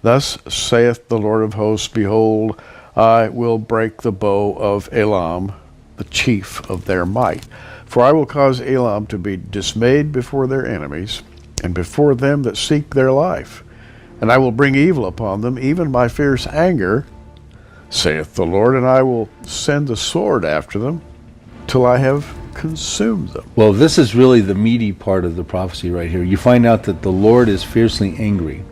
Thus saith the Lord of hosts, Behold, I will break the bow of Elam, the chief of their might. For I will cause Elam to be dismayed before their enemies, and before them that seek their life. And I will bring evil upon them, even my fierce anger, saith the Lord, and I will send the sword after them, till I have consumed them. Well, this is really the meaty part of the prophecy right here. You find out that the Lord is fiercely angry.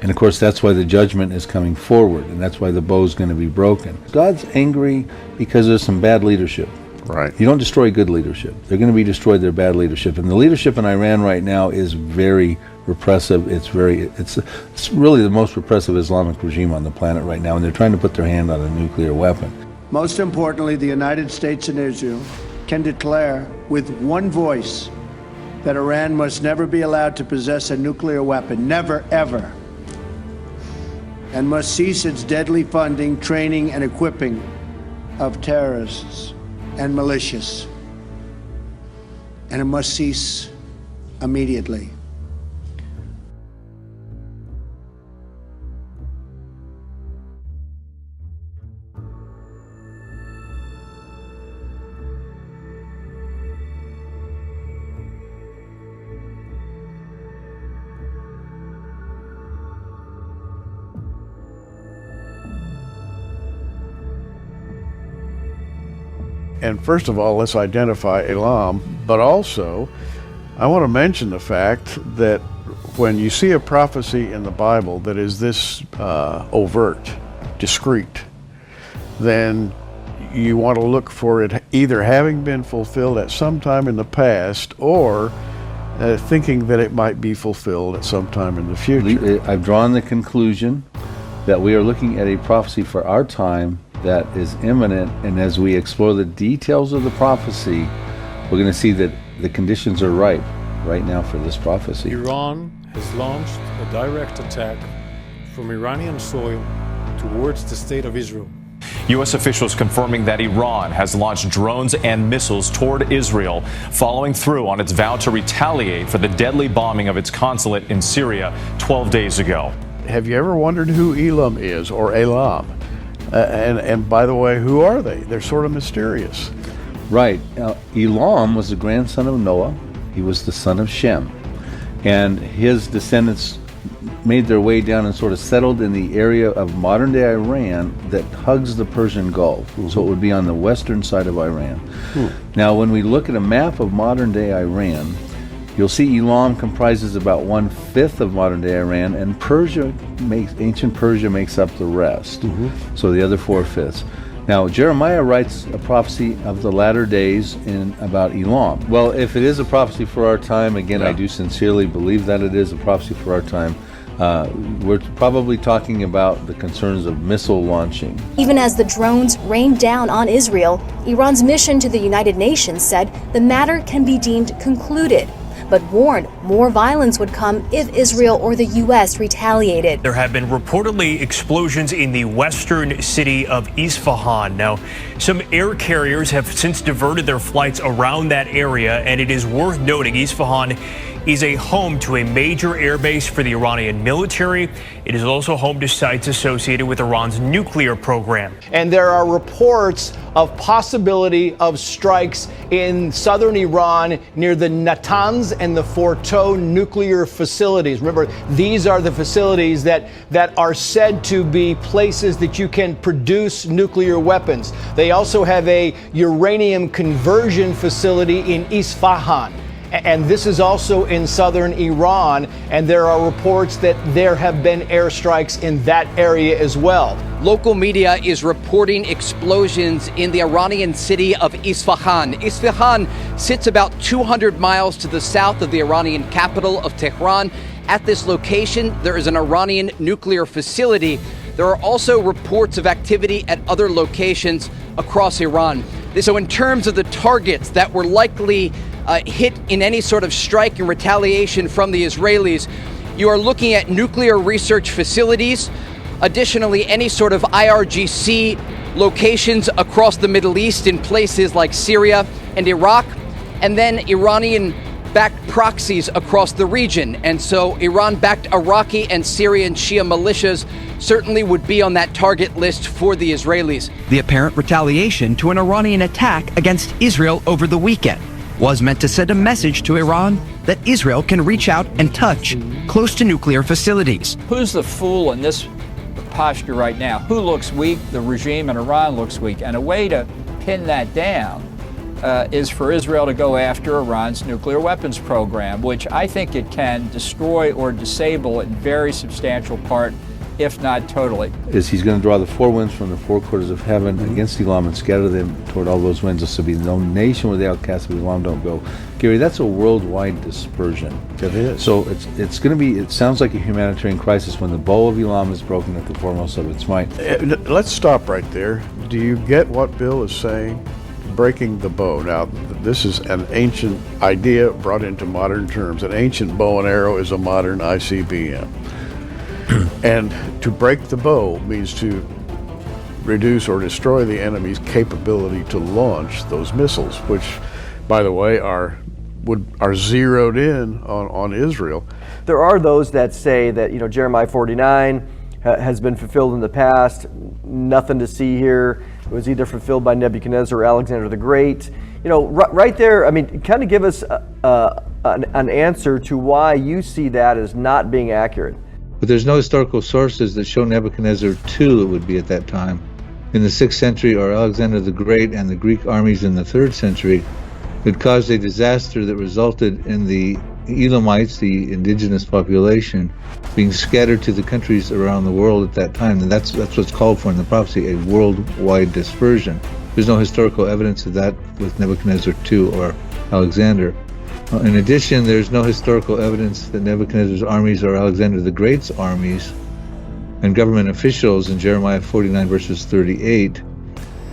And of course, that's why the judgment is coming forward, and that's why the bow is going to be broken. God's angry because there's some bad leadership. Right. You don't destroy good leadership. They're going to be destroyed, their bad leadership. And the leadership in Iran right now is very repressive. It's really the most repressive Islamic regime on the planet right now, and they're trying to put their hand on a nuclear weapon. Most importantly, the United States and Israel can declare with one voice that Iran must never be allowed to possess a nuclear weapon, never, ever, and must cease its deadly funding, training, and equipping of terrorists and militias. And it must cease immediately. And first of all, let's identify Elam, but also I want to mention the fact that when you see a prophecy in the Bible that is this overt, discreet, then you want to look for it either having been fulfilled at some time in the past or thinking that it might be fulfilled at some time in the future. I've drawn the conclusion that we are looking at a prophecy for our time that is imminent, and as we explore the details of the prophecy, we're going to see that the conditions are ripe right now for this prophecy. Iran has launched a direct attack from Iranian soil towards the state of Israel. U.S. officials confirming that Iran has launched drones and missiles toward Israel, following through on its vow to retaliate for the deadly bombing of its consulate in Syria 12 days ago. Have you ever wondered who Elam is, or Elam? And by the way, who are they? They're sort of mysterious. Right. Elam was the grandson of Noah. He was the son of Shem. And his descendants made their way down and sort of settled in the area of modern-day Iran that hugs the Persian Gulf. Mm-hmm. So it would be on the western side of Iran. Now, when we look at a map of modern-day Iran, you'll see Elam comprises about 1/5 of modern-day Iran, and ancient Persia makes up the rest. So the other 4/5. Now, Jeremiah writes a prophecy of the latter days about Elam. Well, if it is a prophecy for our time, again, I do sincerely believe that it is a prophecy for our time. We're probably talking about the concerns of missile launching. Even as the drones rained down on Israel, Iran's mission to the United Nations said the matter can be deemed concluded, but warned more violence would come if Israel or the U.S. retaliated. There have been reportedly explosions in the western city of Isfahan. Now, some air carriers have since diverted their flights around that area, and it is worth noting Isfahan is a home to a major airbase for the Iranian military. It is also home to sites associated with Iran's nuclear program. And there are reports of possibility of strikes in southern Iran near the Natanz and the Fordow nuclear facilities. Remember, these are the facilities that are said to be places that you can produce nuclear weapons. They also have a uranium conversion facility in Isfahan. And this is also in southern Iran, and there are reports that there have been airstrikes in that area as well. Local media is reporting explosions in the Iranian city of Isfahan. Isfahan sits about 200 miles to the south of the Iranian capital of Tehran. At this location, there is an Iranian nuclear facility. There are also reports of activity at other locations across Iran. So in terms of the targets that were likely hit in any sort of strike and retaliation from the Israelis, you are looking at nuclear research facilities, additionally any sort of IRGC locations across the Middle East in places like Syria and Iraq, and then Iranian backed proxies across the region, and so Iran-backed Iraqi and Syrian Shia militias certainly would be on that target list for the Israelis. The apparent retaliation to an Iranian attack against Israel over the weekend was meant to send a message to Iran that Israel can reach out and touch close to nuclear facilities. Who's the fool in this posture right now? Who looks weak? The regime in Iran looks weak. And a way to pin that down is for Israel to go after Iran's nuclear weapons program, which I think it can destroy or disable in very substantial part, if not totally. Is he's going to draw the four winds from the four quarters of heaven against Elam and scatter them toward all those winds. There will be no nation where the outcasts of Elam don't go. Gary, that's a worldwide dispersion. It is. So it's going to be, it sounds like a humanitarian crisis when the bow of Elam is broken at the foremost of its might. Let's stop right there. Do you get what Bill is saying? Breaking the bow. Now, this is an ancient idea brought into modern terms. An ancient bow and arrow is a modern ICBM. And to break the bow means to reduce or destroy the enemy's capability to launch those missiles, which, by the way, are zeroed in on Israel. There are those that say that, Jeremiah 49 has been fulfilled in the past. Nothing to see here. It was either fulfilled by Nebuchadnezzar or Alexander the Great. Right there, kind of give us an answer to why you see that as not being accurate. But there's no historical sources that show Nebuchadnezzar II it would be at that time. In the 6th century, or Alexander the Great and the Greek armies in the 3rd century, it caused a disaster that resulted in the Elamites, the indigenous population, being scattered to the countries around the world at that time. And that's what's called for in the prophecy, a worldwide dispersion. There's no historical evidence of that with Nebuchadnezzar II or Alexander. In addition, there's no historical evidence that Nebuchadnezzar's armies are Alexander the Great's armies, and government officials in Jeremiah 49 verses 38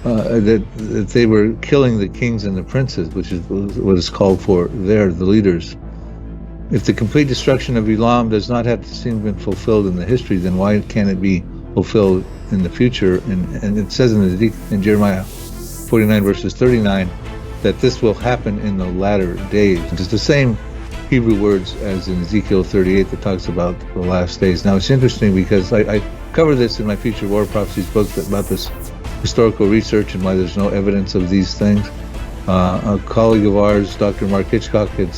that they were killing the kings and the princes, which is what is called for there, the leaders. If the complete destruction of Elam does not have to seem been fulfilled in the history, then why can't it be fulfilled in the future? And it says in Jeremiah 49 verses 39 that this will happen in the latter days. It's the same Hebrew words as in Ezekiel 38 that talks about the last days. Now it's interesting because I cover this in my Future War Prophecies book about this historical research and why there's no evidence of these things. A colleague of ours, Dr. Mark Hitchcock, had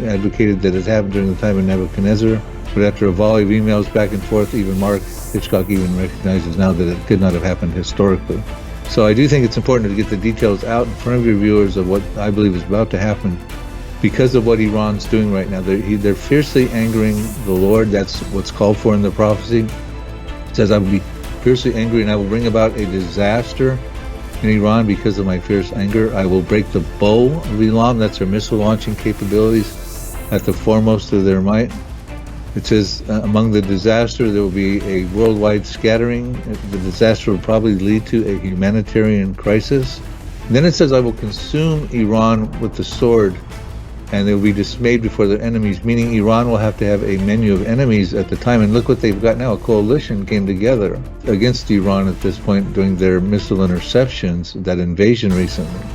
advocated that it happened during the time of Nebuchadnezzar, but after a volley of emails back and forth, even Mark Hitchcock even recognizes now that it could not have happened historically. So I do think it's important to get the details out in front of your viewers of what I believe is about to happen because of what Iran's doing right now. They're fiercely angering the Lord. That's what's called for in the prophecy. It says, I will be fiercely angry and I will bring about a disaster in Iran because of my fierce anger. I will break the bow of Elam, that's their missile launching capabilities, at the foremost of their might. It says, among the disaster, there will be a worldwide scattering. The disaster will probably lead to a humanitarian crisis. And then it says, I will consume Iran with the sword, and they will be dismayed before their enemies, meaning Iran will have to have a menu of enemies at the time. And look what they've got now. A coalition came together against Iran at this point during their missile interceptions, that invasion recently.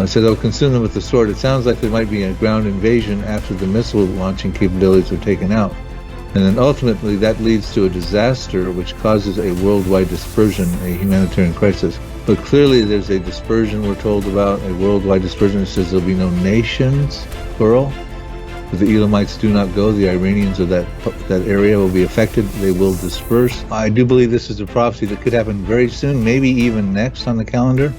So they'll consume them with the sword. It sounds like there might be a ground invasion after the missile launching capabilities are taken out. And then ultimately that leads to a disaster which causes a worldwide dispersion, a humanitarian crisis. But clearly there's a dispersion we're told about, a worldwide dispersion. It says there'll be no nations, plural. If the Elamites do not go, the Iranians of that area will be affected. They will disperse. I do believe this is a prophecy that could happen very soon, maybe even next on the calendar.